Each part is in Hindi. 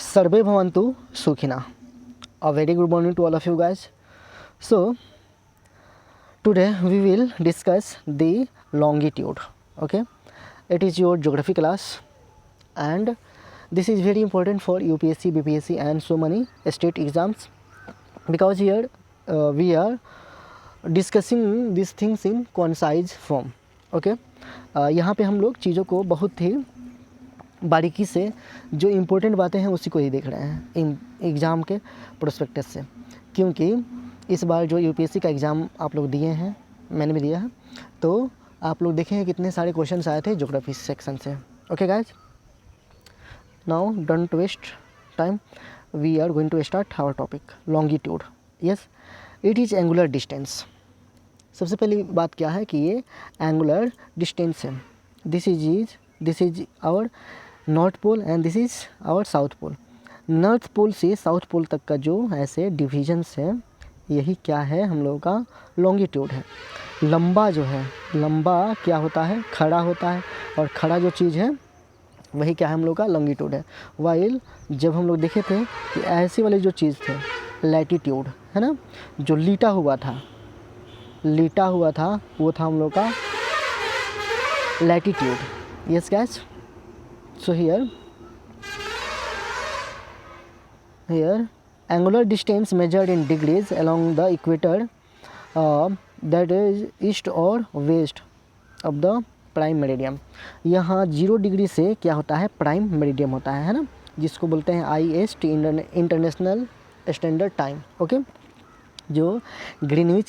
Sarve Bhavantu Sukhina. A very good morning to all of you guys. So, today we will discuss the longitude. Okay, it is your geography class, and this is very important for UPSC, BPSC, and so many state exams because here we are discussing these things in concise form. Okay, यहाँ पे हम लोग चीज़ों को बहुत ही बारीकी से जो इम्पोर्टेंट बातें हैं उसी को ही देख रहे हैं एग्ज़ाम के प्रोस्पेक्टस से, क्योंकि इस बार जो यूपीएससी का एग्ज़ाम आप लोग दिए हैं, मैंने भी दिया है, तो आप लोग देखें कितने सारे क्वेश्चंस आए थे ज्योग्राफी सेक्शन से. Okay guys, now don't waste time, we are going to start our topic longitude. Yes, it is angular distance. सबसे पहली बात क्या है कि ये एंगुलर डिस्टेंस है. This is our north pole and this is our south pole. North pole से साउथ पोल तक का जो ऐसे डिविजन्स है, यही क्या है, हम लोगों का लॉन्गिट्यूड है. लंबा जो है, लंबा क्या होता है, खड़ा होता है, और खड़ा जो चीज़ है वही क्या है, हम लोग का लॉन्गिट्यूड है. वाइल जब हम लोग देखे थे कि ऐसी वाली जो चीज़ थे लैटिट्यूड है ना, जो लीटा हुआ था वो था हम लोग का latitude. Yes guys, so here angular distance measured in degrees along the equator, that is east or west of the prime meridian. यहाँ 0 डिग्री से क्या होता है, प्राइम मेरिडियम होता है ना, जिसको बोलते हैं IST, international standard time. Okay, जो ग्रीनविच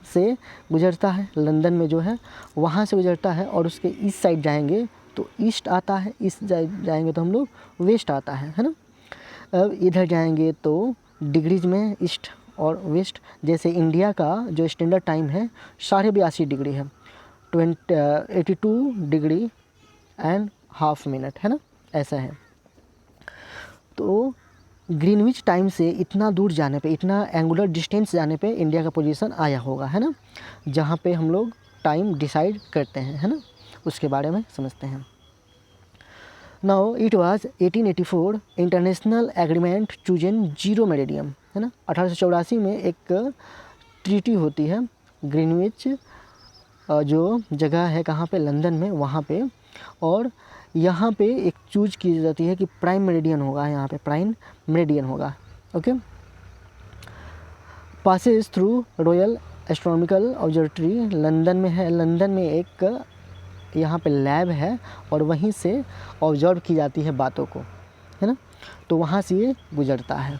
से गुजरता है, लंदन में जो है वहाँ से गुजरता है, और उसके ईस्ट साइड जाएंगे तो ईस्ट आता है, ईस्ट जाएंगे तो हम लोग वेस्ट आता है ना. अब इधर जाएंगे तो डिग्रीज में ईस्ट और वेस्ट, जैसे इंडिया का जो स्टैंडर्ड टाइम है 82.5 डिग्री है, 82 डिग्री एंड हाफ मिनट है ना, ऐसा है. तो ग्रीनविच टाइम से इतना दूर जाने पे, इतना एंगुलर डिस्टेंस जाने पे इंडिया का पोजीशन आया होगा है ना, जहाँ पे हम लोग टाइम डिसाइड करते हैं है ना, उसके बारे में समझते हैं. Now it was 1884 international agreement chosen zero meridiem है ना. 1884 में एक ट्रीटी होती है ग्रीनविच जो जगह है कहाँ पे, लंदन में, वहाँ पे, और यहाँ पे एक चूज की जाती है कि प्राइम मेरिडियन होगा, यहाँ पे प्राइम मेरिडियन होगा. Okay, passes through royal astronomical observatory, London में है. लंदन में एक यहाँ पे लैब है और वहीं से ऑब्जर्व की जाती है बातों को है ना, तो वहाँ से ये गुजरता है.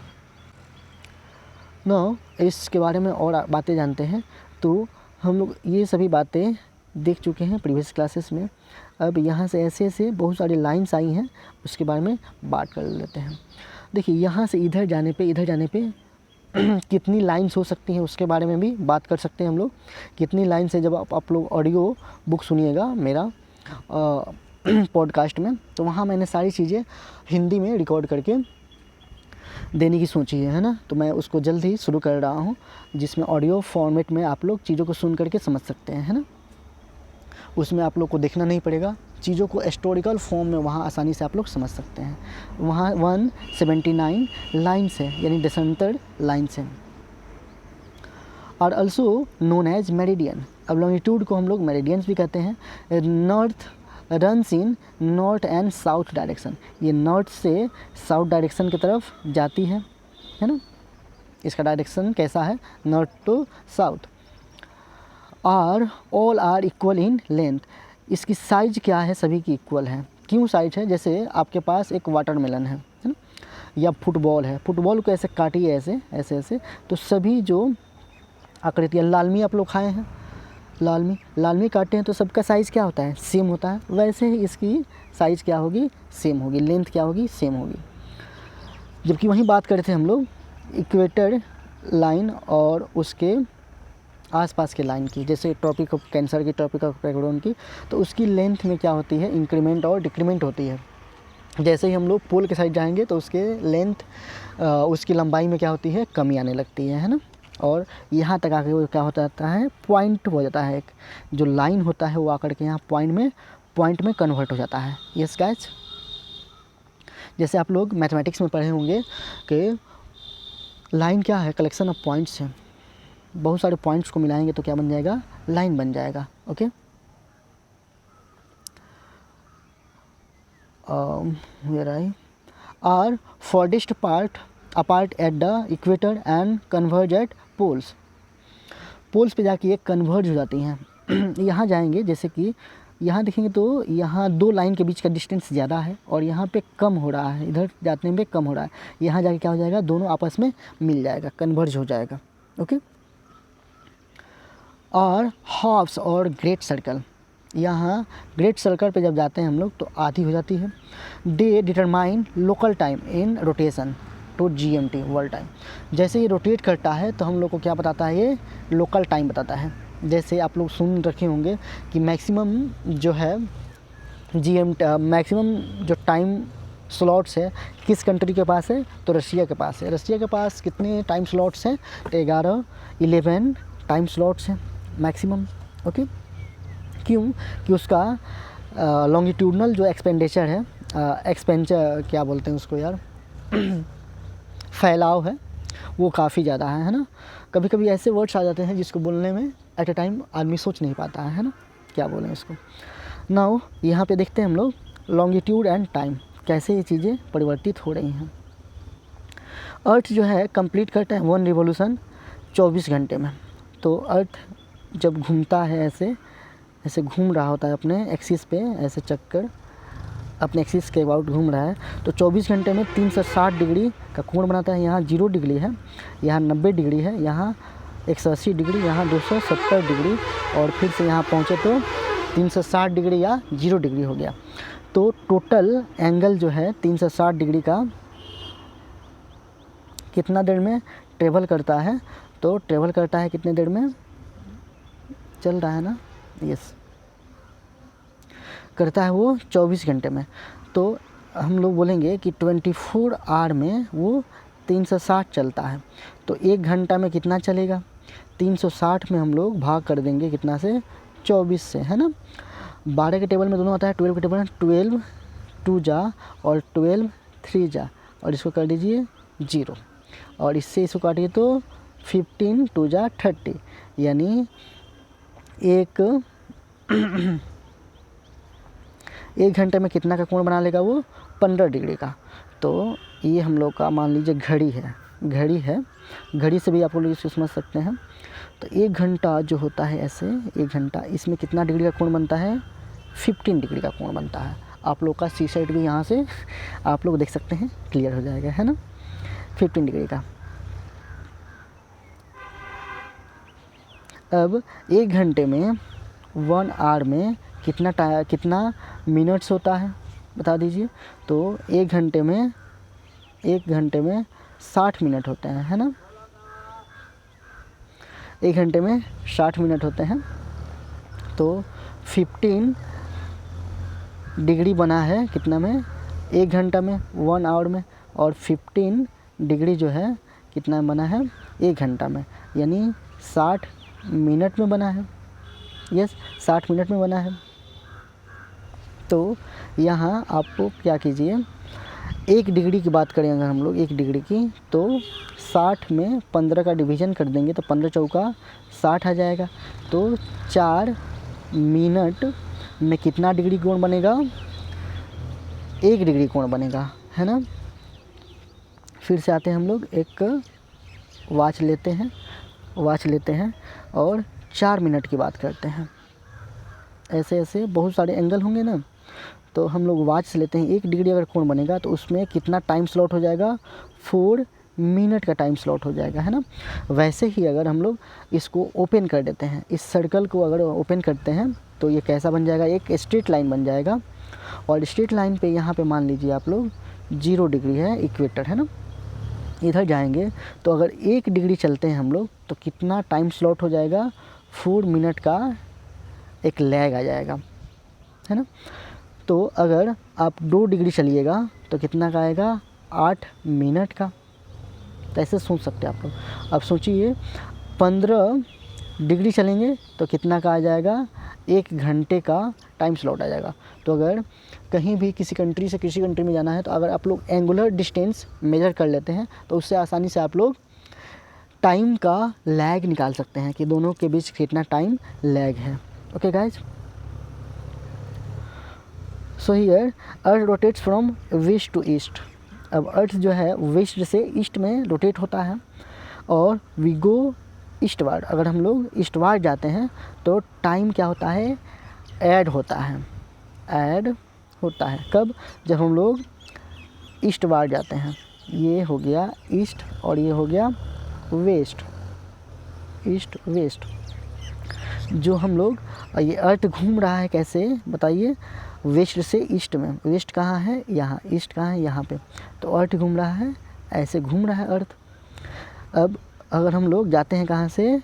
नो, इसके बारे में और बातें जानते हैं. तो हम लोग ये सभी बातें देख चुके हैं प्रीवियस क्लासेस में. अब यहाँ से ऐसे ऐसे बहुत सारी लाइंस आई हैं, उसके बारे में बात कर लेते हैं. देखिए, यहाँ से इधर जाने पे कितनी लाइंस हो सकती हैं उसके बारे में भी बात कर सकते हैं हम लोग. कितनी लाइन से, जब आप लोग ऑडियो बुक सुनिएगा मेरा पॉडकास्ट में, तो वहाँ मैंने सारी चीज़ें हिंदी में रिकॉर्ड करके देने की सोची है ना, तो मैं उसको जल्द ही शुरू कर रहा हूँ, जिसमें ऑडियो फॉर्मेट में आप लोग चीज़ों को सुन करके समझ सकते हैं है ना. उसमें आप लोग को देखना नहीं पड़ेगा, चीज़ों को हिस्टोरिकल फॉर्म में वहाँ आसानी से आप लोग समझ सकते हैं. वहाँ 179 लाइन्स है, यानी डेसेंटर लाइन्स हैं, और अल्सो नोन एज मेरिडियन. अब लॉन्गिट्यूड को हम लोग मेरिडियंस भी कहते हैं. North runs in north and south direction, ये नॉर्थ से साउथ डायरेक्शन की तरफ जाती है ना. इसका डायरेक्शन कैसा है, नॉर्थ टू साउथ. और all are equal in length, इसकी साइज क्या है, सभी की इक्वल है. क्यों साइज है, जैसे आपके पास एक वाटरमेलन है ना, या फुटबॉल है, फुटबॉल को ऐसे काटिए, ऐसे ऐसे ऐसे, तो सभी जो आकृतियाँ, लालमी आप लोग खाए हैं, लालमी काटते हैं तो सबका साइज़ क्या होता है, सेम होता है. वैसे ही इसकी साइज़ क्या होगी, सेम होगी, लेंथ क्या होगी, सेम होगी. जबकि वहीं बात करते हैं हम लोग इक्वेटर लाइन और उसके आसपास के लाइन की, जैसे टॉपिक ऑफ कैंसर की, टॉपिक ऑफ बैकग्राउंड की, तो उसकी लेंथ में क्या होती है, इंक्रीमेंट और डिक्रीमेंट होती है. जैसे ही हम लोग पोल के साइड जाएंगे तो उसके लेंथ, उसकी लंबाई में क्या होती है, कमी आने लगती है ना. और यहाँ तक आके वो क्या हो जाता है, पॉइंट हो जाता है. एक जो लाइन होता है वो आकर के यहाँ पॉइंट में कन्वर्ट हो जाता है. यस गाइस, जैसे आप लोग मैथमेटिक्स में पढ़े होंगे कि लाइन क्या है, कलेक्शन ऑफ पॉइंट्स है। बहुत सारे पॉइंट्स को मिलाएंगे तो क्या बन जाएगा, लाइन बन जाएगा। Okay, where I are farthest part apart at the equator and converge at poles. Poles पे जाके ये कन्वर्ज हो जाती हैं। यहाँ जाएंगे, जैसे कि यहाँ देखेंगे तो यहाँ दो लाइन के बीच का डिस्टेंस ज़्यादा है और यहाँ पे कम हो रहा है, इधर जाने में कम हो रहा है। यहाँ जाके क्या हो जाएगा, दोनों आपस में मिल जाएगा, कन्वर्ज हो जाएगा। ओके, और हाफ्स और ग्रेट सर्कल, यहाँ ग्रेट सर्कल पे जब जाते हैं हम लोग तो आधी हो जाती है। Day determine local time in rotation to GMT world time. जैसे ये रोटेट करता है तो हम लोग को क्या बताता है, ये लोकल टाइम बताता है। जैसे आप लोग सुन रखे होंगे कि मैक्सिमम जो है मैक्सिमम जो टाइम स्लॉट्स है किस कंट्री के पास है, तो रशिया के पास है। रशिया के पास कितने टाइम स्लॉट्स हैं, 11 टाइम स्लॉट्स हैं मैक्सिमम। ओके, क्यों कि उसका लॉन्गिट्यूडनल जो एक्सपेंडिचर है, एक्सपेंचर क्या बोलते हैं उसको यार, फैलाव है, वो काफ़ी ज़्यादा है ना। कभी कभी ऐसे वर्ड्स आ जाते हैं जिसको बोलने में एट ए टाइम आदमी सोच नहीं पाता है ना, क्या बोलें इसको। नाउ यहाँ पे देखते हैं हम लोग लॉन्गिट्यूड एंड टाइम, कैसे ये चीज़ें परिवर्तित हो रही हैं। अर्थ जो है कंप्लीट करता है 1 रिवॉल्यूशन 24 घंटे में। तो अर्थ जब घूमता है ऐसे ऐसे घूम रहा होता है अपने एक्सिस पे, ऐसे चक्कर अपने एक्सिस के अबाउट घूम रहा है, तो 24 घंटे में 360 डिग्री का कोण बनाता है। यहाँ 0 डिग्री है, यहाँ 90 डिग्री है, यहाँ 180 डिग्री, यहाँ 270 डिग्री, और फिर से यहाँ पहुँचे तो 360 डिग्री या 0 डिग्री हो गया। तो टोटल एंगल जो है 360 डिग्री का कितना देर में ट्रेवल करता है, तो ट्रेवल करता है कितने देर में, चल रहा है ना, यस, करता है वो 24 घंटे में। तो हम लोग बोलेंगे कि 24 आवर में वो 360 चलता है। तो 1 घंटा में कितना चलेगा, 360 में हम लोग भाग कर देंगे कितना से, 24 से, है ना। 12 के टेबल में दोनों आता है, 12 के टेबल में 12 2 जा और 12 3 जा, और इसको कर दीजिए 0, और इससे इसको काटिए तो 15 2 जा 30, यानी एक घंटे में कितना का कोण बना लेगा वो, 15 डिग्री का। तो ये हम लोग का मान लीजिए घड़ी है, घड़ी से भी आप लोग इसको समझ सकते हैं। तो 1 घंटा जो होता है ऐसे, 1 घंटा, इसमें कितना डिग्री का कोण बनता है, 15 डिग्री का कोण बनता है। आप लोग का सी साइड भी यहाँ से आप लोग देख सकते हैं, क्लियर हो जाएगा, है ना, 15 डिग्री का। अब 1 घंटे में 1 आवर में कितना मिनट्स होता है बता दीजिए। तो 1 घंटे में 60 मिनट होते हैं, है ना, 1 घंटे में 60 मिनट होते हैं। तो 15 डिग्री बना है कितना में, 1 घंटा में, 1 आवर में, और 15 डिग्री जो है कितना बना है, 1 घंटा में, यानी 60 मिनट में बना है। यस, 60 मिनट में बना है। तो यहाँ आपको क्या कीजिए, 1 डिग्री की बात करें अगर हम लोग 1 डिग्री की, तो 60 में 15 का डिवीज़न कर देंगे तो 15 चौका 60 आ जाएगा। तो 4 मिनट में कितना डिग्री कोण बनेगा, 1 डिग्री कोण बनेगा, है ना। फिर से आते हैं हम लोग, एक वॉच लेते हैं और 4 मिनट की बात करते हैं। ऐसे ऐसे बहुत सारे एंगल होंगे ना, तो हम लोग वॉच से लेते हैं। 1 डिग्री अगर कोण बनेगा तो उसमें कितना टाइम स्लॉट हो जाएगा, 4 मिनट का टाइम स्लॉट हो जाएगा, है ना। वैसे ही अगर हम लोग इसको ओपन कर देते हैं, इस सर्कल को अगर ओपन करते हैं तो ये कैसा बन जाएगा, एक स्ट्रेट लाइन बन जाएगा। और स्ट्रेट लाइन पे यहाँ पे मान लीजिए आप लोग 0 डिग्री है, इक्वेटर, है ना। इधर जाएंगे तो अगर 1 डिग्री चलते हैं हम लोग तो कितना टाइम स्लॉट हो जाएगा, 4 मिनट का एक लैग आ जाएगा, है ना। तो अगर आप 2 डिग्री चलिएगा तो कितना का आएगा, 8 मिनट का। तो ऐसे सोच सकते हैं आप लोग। अब सोचिए 15 डिग्री चलेंगे तो कितना का आ जाएगा, 1 घंटे का टाइम स्लॉट आ जाएगा। तो अगर कहीं भी किसी कंट्री से किसी कंट्री में जाना है तो अगर आप लोग एंगुलर डिस्टेंस मेजर कर लेते हैं तो उससे आसानी से आप लोग टाइम का लैग निकाल सकते हैं कि दोनों के बीच कितना टाइम लैग है। Okay guys, so here earth rotates from west to east. अब अर्थ जो है वेस्ट से ईस्ट में रोटेट होता है और वी गो ईस्टवार्ड। अगर हम लोग ईस्टवार्ड जाते हैं तो टाइम क्या होता है, ऐड होता है। ऐड होता है कब, जब हम लोग ईस्टवार्ड जाते हैं। ये हो गया ईस्ट और ये हो गया वेस्ट, ईस्ट वेस्ट। जो हम लोग ये अर्थ घूम रहा है कैसे बताइए, वेस्ट से ईस्ट में। वेस्ट कहाँ है, यहाँ। ईस्ट कहाँ है, यहाँ पे। तो अर्थ घूम रहा है, ऐसे घूम रहा है अर्थ। अब अगर हम लोग जाते हैं कहाँ से,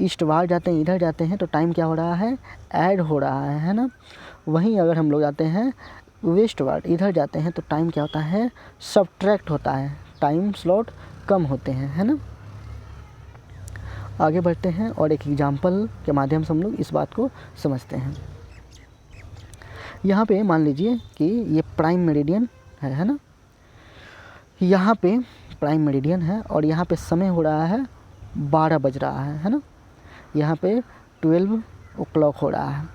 ईस्ट वार्ड जाते हैं, इधर जाते हैं तो टाइम क्या हो रहा है, ऐड हो रहा है ना। वहीं अगर हम लोग जाते हैं वेस्ट वार्ड, इधर जाते हैं तो टाइम क्या होता है, सब्ट्रैक्ट होता है, टाइम स्लॉट कम होते हैं, है ना। आगे बढ़ते हैं और एक एग्जांपल के माध्यम से हम लोग इस बात को समझते हैं। यहाँ पे मान लीजिए कि ये प्राइम मेरिडियन है ना। यहाँ पे प्राइम मेरिडियन है और यहाँ पे समय हो रहा है 12 बज रहा है ना। यहाँ पे 12 o'clock हो रहा है।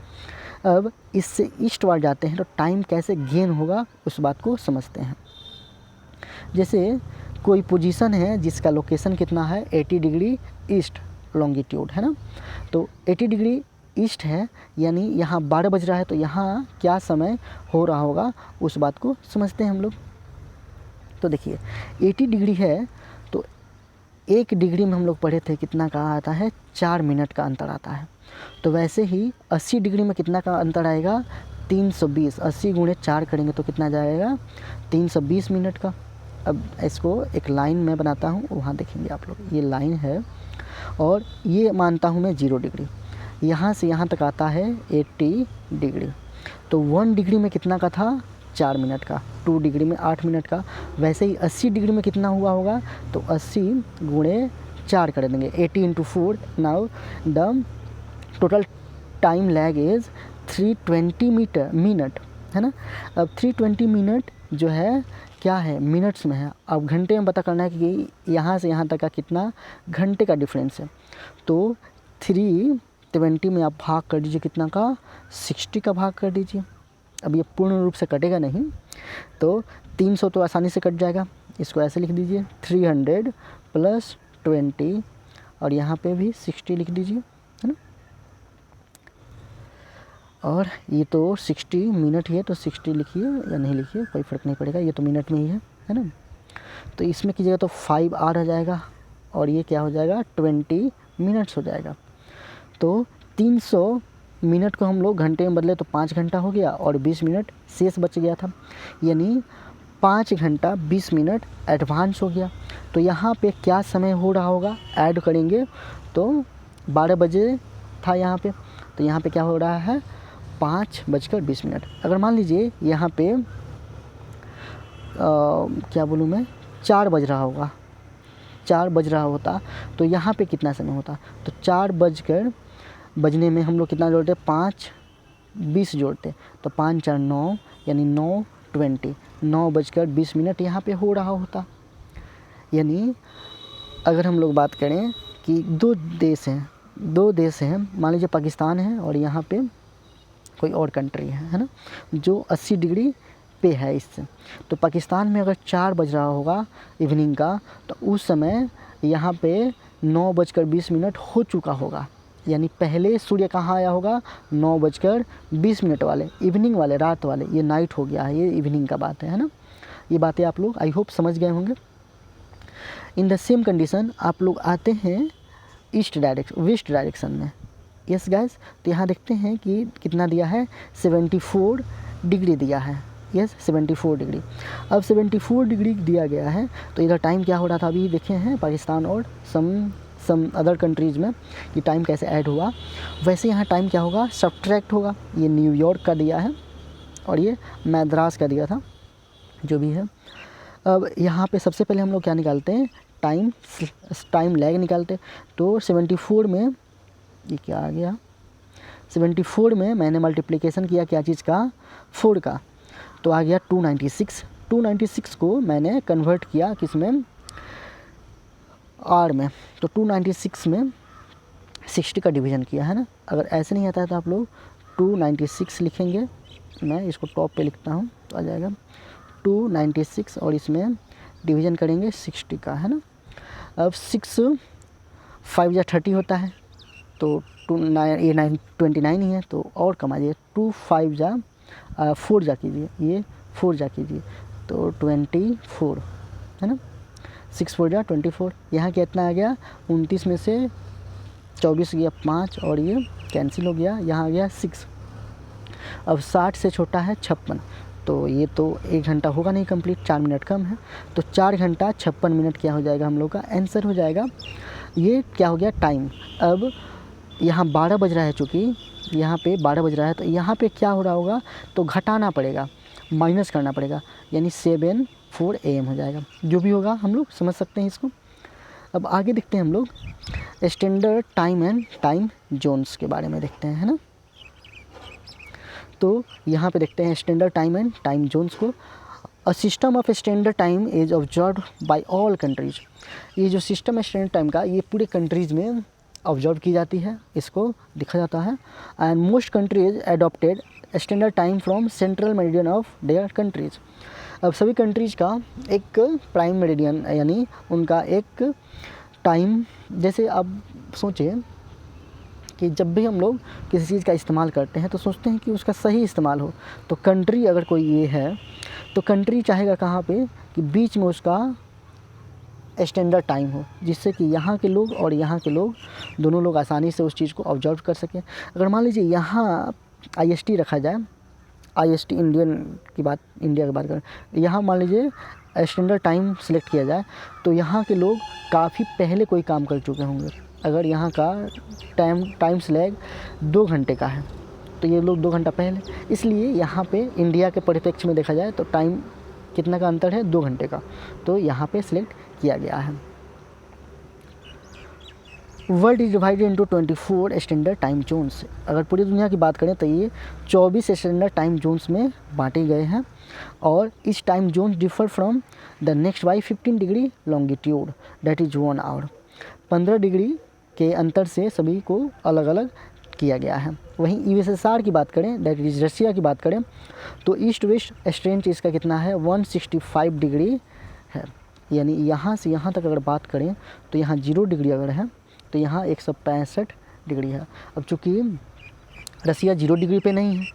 अब इससे ईस्ट वार्ड जाते हैं तो टाइम कैसे गेन होगा उस बात को समझते हैं। जैसे कोई पोजीशन है जिसका लोकेशन कितना है, 80 डिग्री ईस्ट लॉन्गिट्यूड है ना। तो 80 डिग्री ईस्ट है, यानी यहाँ 12 बज रहा है, तो यहाँ क्या समय हो रहा होगा उस बात को समझते हैं हम लोग। तो देखिए 80 डिग्री है तो 1 डिग्री में हम लोग पढ़े थे कितना का आता है, 4 मिनट का अंतर आता है। तो वैसे ही 80 डिग्री में कितना का अंतर आएगा, 320। 80 गुणे 4 करेंगे तो कितना जाएगा, 320 मिनट का। अब इसको एक लाइन में बनाता हूँ, वहाँ देखेंगे आप लोग। ये लाइन है और ये मानता हूँ मैं 0 डिग्री। यहाँ से यहाँ तक आता है 80 डिग्री। तो 1 डिग्री में कितना का था, 4 मिनट का। 2 डिग्री में 8 मिनट का। वैसे ही 80 डिग्री में कितना हुआ होगा, तो 80 गुणे 4 कर देंगे, 80 into 4। Now the total time lag is 320 minute है ना। अब 320 मिनट जो है क्या है, मिनट्स में है। अब घंटे में पता करना है कि यहाँ से यहाँ तक का कितना घंटे का डिफरेंस है। तो 320 में आप भाग कर दीजिए कितना का, 60 का भाग कर दीजिए। अब ये पूर्ण रूप से कटेगा नहीं, तो 300 तो आसानी से कट जाएगा। इसको ऐसे लिख दीजिए 300 + 20 और यहाँ पे भी 60 लिख दीजिए, है ना। और ये तो 60 मिनट ही है, तो 60 लिखिए या नहीं लिखिए कोई फ़र्क नहीं पड़ेगा, ये तो मिनट में ही है ना। तो इसमें कीजिएगा तो 5 आर आ जाएगा और ये क्या हो जाएगा, 20 मिनट्स हो जाएगा। तो 300 मिनट को हम लोग घंटे में बदले तो 5 घंटा हो गया और 20 मिनट शेष बच गया था, यानी 5 घंटा 20 मिनट एडवांस हो गया। तो यहाँ पे क्या समय हो रहा होगा, ऐड करेंगे तो 12 बजे था यहाँ पे, तो यहाँ पे क्या हो रहा है, 5:20। अगर मान लीजिए यहाँ पे क्या बोलूँ मैं, 4 बज रहा होगा, 4 बज रहा होता तो यहाँ पे कितना समय होता, तो 4 बजने में हम लोग कितना जोड़ते, 5:20 जोड़ते, तो 5 4 9 यानी 9:20, 9:20 यहाँ पे हो रहा होता। यानी अगर हम लोग बात करें कि दो देश हैं, मान लीजिए पाकिस्तान है और यहाँ पे कोई और कंट्री है ना, जो 80 डिग्री पे है इससे। तो पाकिस्तान में अगर 4 बज रहा होगा इवनिंग का, तो उस समय यहाँ पे 9:20 हो चुका होगा। यानी पहले सूर्य कहाँ आया होगा, 9:20 वाले, इवनिंग वाले, रात वाले, ये नाइट हो गया है, ये इवनिंग का बात है ना। ये बातें आप लोग आई होप समझ गए होंगे। इन द सेम कंडीशन आप लोग आते हैं वेस्ट डायरेक्शन में। यस गाइस, तो यहाँ देखते हैं कि कितना दिया है, 74 डिग्री दिया है। Yes 74 degree. अब 74 डिग्री दिया गया है, तो इधर टाइम क्या हो रहा था अभी देखे हैं पाकिस्तान और सम अदर कंट्रीज़ में कि टाइम कैसे ऐड हुआ, वैसे यहाँ टाइम क्या होगा, सब्ट्रैक्ट होगा। ये न्यूयॉर्क का दिया है और ये मद्रास का दिया था, जो भी है। अब यहाँ पे सबसे पहले हम लोग क्या निकालते हैं, टाइम लैग निकालते। तो 74 में ये क्या आ गया, 74 में मैंने मल्टीप्लिकेशन किया क्या चीज़ का, 4 का, तो आ गया 296। 296 को मैंने कन्वर्ट किया किस में, आर में, तो 296 में 60 का डिवीज़न किया है ना। अगर ऐसे नहीं आता है तो आप लोग 296 लिखेंगे, मैं इसको टॉप पे लिखता हूँ तो आ जाएगा 296 और इसमें डिवीज़न करेंगे 60 का, है ना। अब 6 5 या 30 होता है, तो 29 ही है, तो और कमाइए, 2 5 जा 4 जा कीजिए, ये 4 जा कीजिए तो 24, है ना। 6 4 जा 24, यहाँ कितना आ गया, 29 में से 24 गया 5 और ये कैंसिल हो गया, यहाँ आ गया 6। अब 60 से छोटा है 56, तो ये तो 1 घंटा होगा नहीं कंप्लीट, 4 मिनट कम है, तो 4 घंटा 56 मिनट क्या हो जाएगा हम लोग का आंसर हो जाएगा। ये क्या हो गया टाइम। अब यहाँ 12 बज रहा है, चूँकि यहाँ पे 12 बज रहा है, तो यहाँ पे क्या हो रहा होगा, तो घटाना पड़ेगा, माइनस करना पड़ेगा, यानी 7 4 AM हो जाएगा। जो भी होगा हम लोग समझ सकते हैं इसको। अब आगे देखते हैं हम लोग standard time and time Jones के बारे में देखते हैं, है ना। तो यहाँ पे देखते हैं standard time and time zones को। A system of standard time is observe by all countries. ये जो सिस्टम है स्टैंडर्ड टाइम का, ये पूरे कंट्रीज़ में ऑब्जर्व की जाती है, इसको देखा जाता है। And most countries adopted standard time from central meridian of their countries. अब सभी कंट्रीज़ का एक प्राइम मेरिडियन, यानी उनका एक टाइम, जैसे आप सोचें कि जब भी हम लोग किसी चीज़ का इस्तेमाल करते हैं तो सोचते हैं कि उसका सही इस्तेमाल हो। तो कंट्री अगर कोई ये है तो कंट्री चाहेगा कहाँ पे, कि बीच में उसका स्टैंडर्ड टाइम हो, जिससे कि यहाँ के लोग और यहाँ के लोग दोनों लोग आसानी से उस चीज़ को ऑब्जर्व कर सकें। अगर मान लीजिए यहाँ IST रखा जाए, IST इंडियन की बात, इंडिया की बात करें, यहाँ मान लीजिए स्टैंडर्ड टाइम सेलेक्ट किया जाए, तो यहाँ के लोग काफ़ी पहले कोई काम कर चुके होंगे। अगर यहाँ का टाइम स्लैग 2 घंटे का है, तो ये लोग 2 घंटा पहले, इसलिए यहाँ पे इंडिया के परिप्रेक्ष्य में देखा जाए तो टाइम कितना का अंतर है, 2 घंटे का, तो यहाँ पे सिलेक्ट किया गया है। World is divided into 24 standard time zones. अगर पूरी दुनिया की बात करें तो ये 24 स्टैंडर्ड टाइम जोन्स में बांटे गए हैं, और इस time zone differ from the next by 15 degree longitude that is 1 hour. 15 degree के अंतर से सभी को अलग अलग किया गया है। वहीं USSR की बात करें, दैट इज रशिया की बात करें, तो ईस्ट वेस्ट स्ट्रेंच इसका कितना है, 165 डिग्री है। यानी यहाँ से यहाँ तक अगर बात करें तो यहाँ 0 डिग्री अगर है तो यहाँ 165 डिग्री है। अब चूँकि रसिया 0 डिग्री पे नहीं है,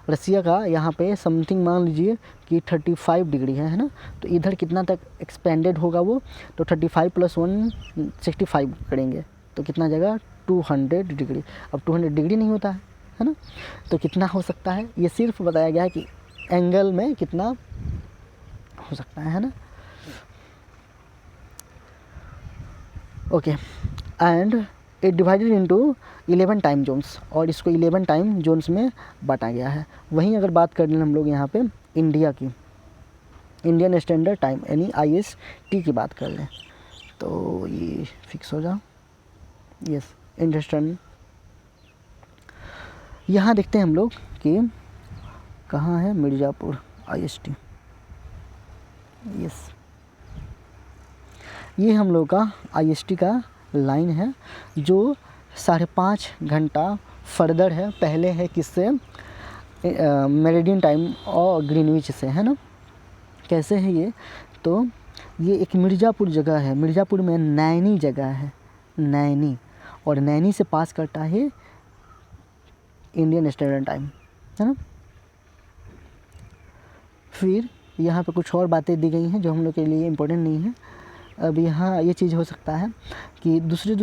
रसिया का यहाँ पे समथिंग मान लीजिए कि 35 डिग्री है ना, तो इधर कितना तक एक्सपेंडेड होगा वो, तो 35 + 1 65 करेंगे तो कितना जाएगा, 200 डिग्री। अब 200 डिग्री नहीं होता है ना, तो कितना हो सकता है, ये सिर्फ बताया गया है कि एंगल में कितना हो सकता है ना। Okay, and it divided into 11 time zones, और इसको 11 टाइम जोन्स में बांटा गया है। वहीं अगर बात कर लें हम लोग यहाँ पे इंडिया की, इंडियन स्टैंडर्ड टाइम यानी IST की बात कर लें, तो ये फिक्स हो जाओ, यस इंडस्ट्रेंड। यहाँ देखते हैं हम लोग कि कहाँ है, मिर्ज़ापुर IST, यस ये हम लोग का IST का लाइन है जो 5.5 घंटा फर्दर है, पहले है किससे, मेरिडियन टाइम और ग्रीनविच से, है ना। कैसे है ये, तो ये एक मिर्ज़ापुर जगह है, मिर्ज़ापुर में नैनी जगह है, नैनी, और नैनी से पास करता है इंडियन स्टैंडर्ड टाइम, है ना। फिर यहाँ पे कुछ और बातें दी गई हैं जो हम लोग के लिए इम्पोर्टेंट नहीं है। अब यहाँ ये चीज़ हो सकता है कि दूसरे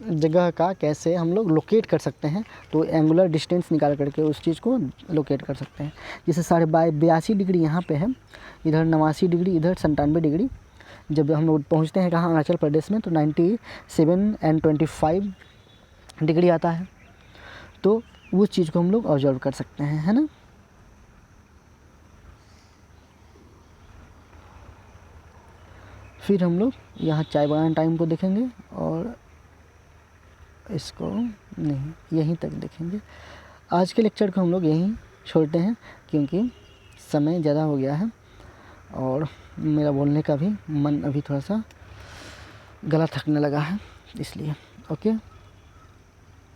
जगह का कैसे हम लोग लोकेट कर सकते हैं, तो एंगुलर डिस्टेंस निकाल करके उस चीज़ को लोकेट कर सकते हैं। जैसे 82 डिग्री यहाँ पे है, इधर 89 डिग्री, इधर 97 डिग्री। जब हम लोग पहुँचते हैं कहाँ, अरुणाचल प्रदेश में, तो 97 और 25 डिग्री आता है, तो उस चीज़ को हम लोग ऑब्जर्व कर सकते हैं, है ना। फिर हम लोग यहाँ चाय बगान टाइम को देखेंगे, और इसको नहीं, यहीं तक देखेंगे। आज के लेक्चर को हम लोग यहीं छोड़ते हैं क्योंकि समय ज़्यादा हो गया है और मेरा बोलने का भी मन अभी थोड़ा सा गला थकने लगा है, इसलिए ओके।